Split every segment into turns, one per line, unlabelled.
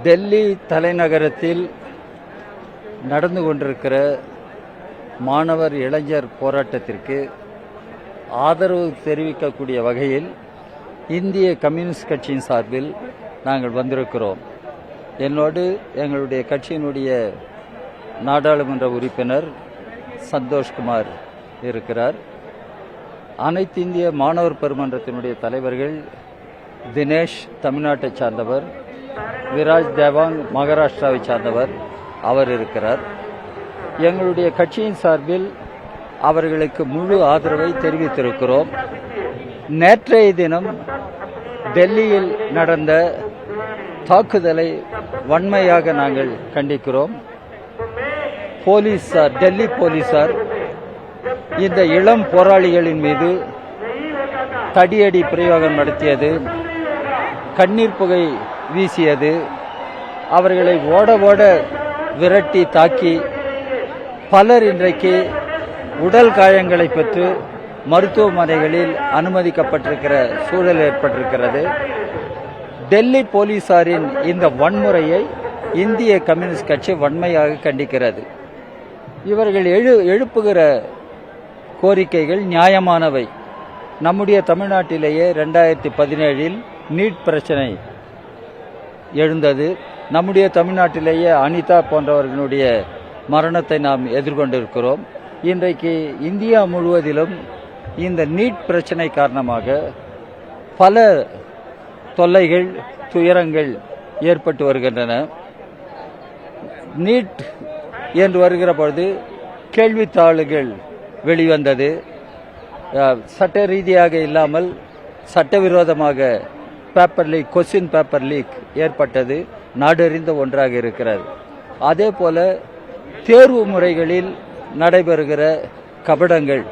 டெல்லி தலைநகரத்தில் நடந்து கொண்டிருக்கிற மாணவர் இளைஞர் போராட்டத்திற்கு ஆதரவு தெரிவிக்கக்கூடிய வகையில் இந்திய கம்யூனிஸ்ட் கட்சியின் சார்பில் நாங்கள் வந்திருக்கிறோம். என்னோடு எங்களுடைய கட்சியினுடைய நாடாளுமன்ற உறுப்பினர் சந்தோஷ்குமார் இருக்கிறார். அனைத்து இந்திய மாணவர் பெருமன்றத்தினுடைய தலைவர்கள் தினேஷ் தமிழ்நாட்டை சார்ந்தவர், விராஜ் தேவாங் மகாராஷ்டிராவை சார்ந்தவர் அவர் இருக்கிறார். எங்களுடைய கட்சியின் சார்பில் அவர்களுக்கு முழு ஆதரவை தெரிவித்திருக்கிறோம். நேற்றைய தினம் டெல்லியில் நடந்த தாக்குதலை வன்மையாக நாங்கள் கண்டிக்கிறோம். டெல்லி போலீசார் இந்த இளம் போராளிகளின் மீது தடியடி பிரயோகம் நடத்தியது, கண்ணீர் புகை வீசியது, அவர்களை ஓட ஓட விரட்டி தாக்கி பலர் இன்றைக்கு உடல் காயங்களை பெற்று மருத்துவமனைகளில் அனுமதிக்கப்பட்டிருக்கிற சூழல் ஏற்பட்டிருக்கிறது. டெல்லி போலீசாரின் இந்த வன்முறையை இந்திய கம்யூனிஸ்ட் கட்சி வன்மையாக கண்டிக்கிறது. இவர்கள் எழுப்புகிற கோரிக்கைகள் நியாயமானவை. நம்முடைய தமிழ்நாட்டிலேயே 2017 நீட் பிரச்சனை எழுந்தது. நம்முடைய தமிழ்நாட்டிலேயே அனிதா போன்றவர்களுடைய மரணத்தை நாம் எதிர்கொண்டிருக்கிறோம். இன்றைக்கு இந்தியா முழுவதிலும் இந்த நீட் பிரச்சனை காரணமாக பல தொல்லைகள், துயரங்கள் ஏற்பட்டு வருகின்றன. நீட் என்று வருகிற பொழுது கேள்வித்தாள்கள் வெளிவந்தது. சட்ட ரீதியாக இல்லாமல் சட்டவிரோதமாக கொஸ்டின் பேப்பர் லீக் ஏற்பட்டது நாடறிந்த ஒன்றாக இருக்கிறது. அதே போல தேர்வு முறைகளில் நடைபெறுகிற கபடங்கள்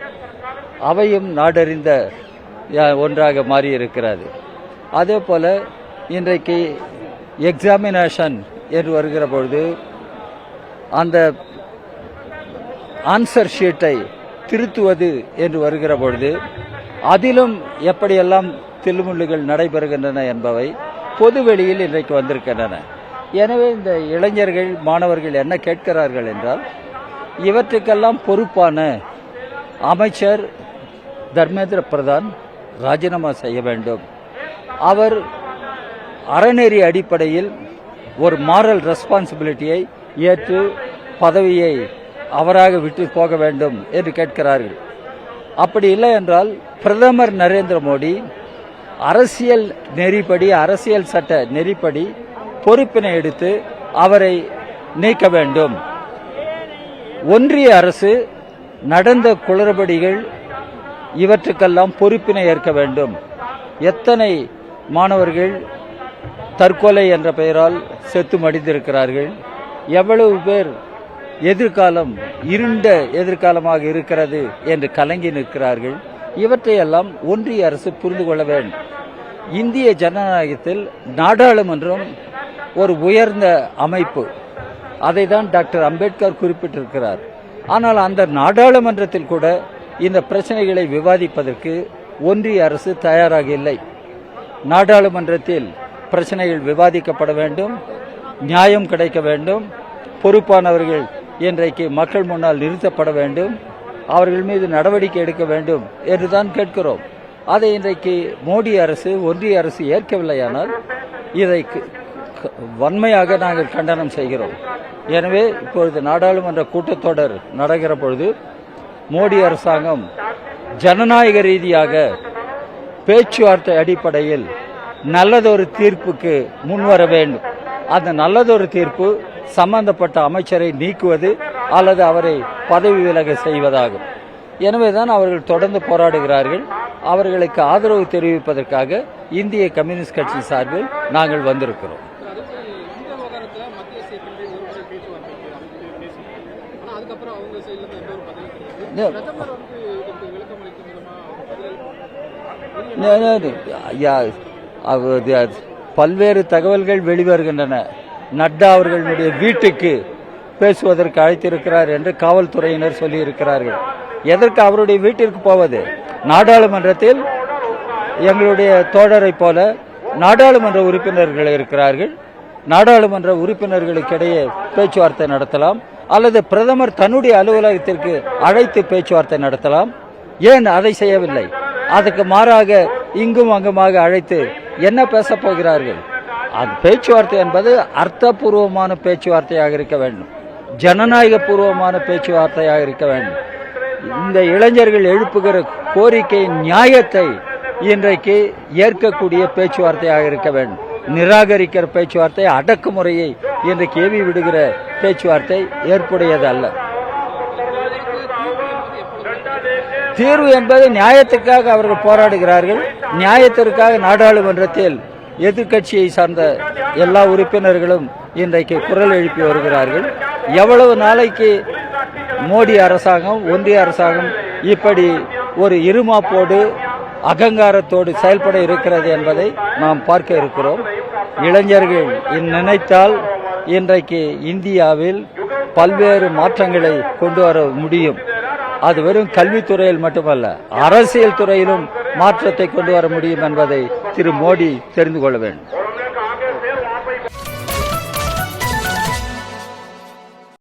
அவையும் நாடறிந்த ஒன்றாக மாறியிருக்கிறது. அதே போல இன்றைக்கு எக்ஸாமினேஷன் என்று வருகிற பொழுது அந்த ஆன்சர் ஷீட்டை திருத்துவது என்று வருகிற பொழுது அதிலும் எப்படியெல்லாம் தில்லுமுள்ளுகள் நடைபெறுகின்றன என்பவை பொதுவெளியில் இன்றைக்கு வந்திருக்கின்றன. எனவே இந்த இளைஞர்கள், மாணவர்கள் என்ன கேட்கிறார்கள் என்றால், இவற்றுக்கெல்லாம் பொறுப்பான அமைச்சர் தர்மேந்திர பிரதான் ராஜினாமா செய்ய வேண்டும். அவர் அறநெறி அடிப்படையில் ஒரு மாரல் ரெஸ்பான்சிபிலிட்டியை ஏற்று பதவியை அவராக விட்டு போக வேண்டும் என்று கேட்கிறார்கள். அப்படி இல்லை என்றால் பிரதமர் நரேந்திர மோடி அரசியல் நெறிப்படி, அரசியல் சட்ட நெறிப்படி பொறுப்பினை எடுத்து அவரை நீக்க வேண்டும். ஒன்றிய அரசு நடந்த குளறுபடிகள் இவற்றுக்கெல்லாம் பொறுப்பினை ஏற்க வேண்டும். எத்தனை மாணவர்கள் தற்கொலை என்ற பெயரால் செத்து மடிந்திருக்கிறார்கள், எவ்வளவு பேர் எதிர்காலம் இருண்ட எதிர்காலமாக இருக்கிறது என்று கலங்கி நிற்கிறார்கள். இவற்றையெல்லாம் ஒன்றிய அரசு புரிந்து கொள்ள வேண்டும். இந்திய ஜனநாயகத்தில் நாடாளுமன்றம் ஒரு உயர்ந்த அமைப்பு. அதை தான் டாக்டர் அம்பேத்கர் குறிப்பிட்டிருக்கிறார். ஆனால் அந்த நாடாளுமன்றத்தில் கூட இந்த பிரச்சனைகளை விவாதிப்பதற்கு ஒன்றிய அரசு தயாராக இல்லை. நாடாளுமன்றத்தில் பிரச்சனைகள் விவாதிக்கப்பட வேண்டும், நியாயம் கிடைக்க வேண்டும், பொறுப்பானவர்கள் இன்றைக்கு மக்கள் முன்னால் நிறுத்தப்பட வேண்டும், அவர்கள் மீது நடவடிக்கை எடுக்க வேண்டும் என்றுதான் கேட்கிறோம். அதை இன்றைக்கு மோடி அரசு, ஒன்றிய அரசு ஏற்கவில்லையானால் இதை வன்மையாக நாங்கள் கண்டனம் செய்கிறோம். எனவே இப்பொழுது நாடாளுமன்ற கூட்டத்தொடர் நடக்கிற பொழுது மோடி அரசாங்கம் ஜனநாயக ரீதியாக பேச்சுவார்த்தை அடிப்படையில் நல்லதொரு தீர்ப்புக்கு முன்வர வேண்டும். அந்த நல்லதொரு தீர்ப்பு சம்பந்தப்பட்ட அமைச்சரை நீக்குவது அல்லது அவரை பதவி விலக செய்வதாகும். எனவேதான் அவர்கள் தொடர்ந்து போராடுகிறார்கள். அவர்களுக்கு ஆதரவு தெரிவிப்பதற்காக இந்திய கம்யூனிஸ்ட் கட்சி சார்பில் நாங்கள் வந்திருக்கிறோம். பல்வேறு தகவல்கள் வெளிவருகின்றன. நட்டா அவர்களுடைய வீட்டுக்கு பேசுவதற்கு அழைத்திருக்கிறார் என்று காவல்துறையினர் சொல்லியிருக்கிறார்கள். எதற்கு அவருடைய வீட்டிற்கு போவது? நாடாளுமன்றத்தில் எங்களுடைய தோழரை போல நாடாளுமன்ற உறுப்பினர்கள் இருக்கிறார்கள். நாடாளுமன்ற உறுப்பினர்களுக்கிடையே பேச்சுவார்த்தை நடத்தலாம், அல்லது பிரதமர் தன்னுடைய அலுவலகத்திற்கு அழைத்து பேச்சுவார்த்தை நடத்தலாம். ஏன் அதை செய்யவில்லை? அதுக்கு மாறாக இங்கும் அங்குமாக அழைத்து என்ன பேசப் போகிறார்கள்? அது பேச்சுவார்த்தை என்பது அர்த்தபூர்வமான பேச்சுவார்த்தையாக இருக்க வேண்டும், ஜனநாயக பூர்வமான பேச்சுவார்த்தையாக இருக்க வேண்டும். இந்த இளைஞர்கள் எழுப்புகிற கோரிக்கையின் நியாயத்தை இன்றைக்கு ஏற்கக்கூடிய பேச்சுவார்த்தையாக இருக்க வேண்டும். நிராகரிக்கிற பேச்சுவார்த்தை, அடக்குமுறையை இன்றைக்கு ஏவி விடுகிற பேச்சுவார்த்தை ஏற்புடையது அல்ல. தீர்வு என்பது நியாயத்துக்காக அவர்கள் போராடுகிறார்கள். நியாயத்திற்காக நாடாளுமன்றத்தில் எதிர்க்கட்சியை சார்ந்த எல்லா உறுப்பினர்களும் இன்றைக்கு குரல் எழுப்பி வருகிறார்கள். எவ்வளவு நாளைக்கு மோடி அரசாங்கம், ஒன்றிய அரசாங்கம் இப்படி ஒரு இருமாப்போடு அகங்காரத்தோடு செயல்பட இருக்கிறது என்பதை நாம் பார்க்க இருக்கிறோம். இளைஞர்கள் நினைத்தால் இன்றைக்கு இந்தியாவில் பல்வேறு மாற்றங்களை கொண்டு வர முடியும். அது வெறும் கல்வித்துறையில் மட்டுமல்ல, அரசியல் துறையிலும் மாற்றத்தை கொண்டு வர முடியும் என்பதை திரு மோடி தெரிந்து கொள்ள வேண்டும்.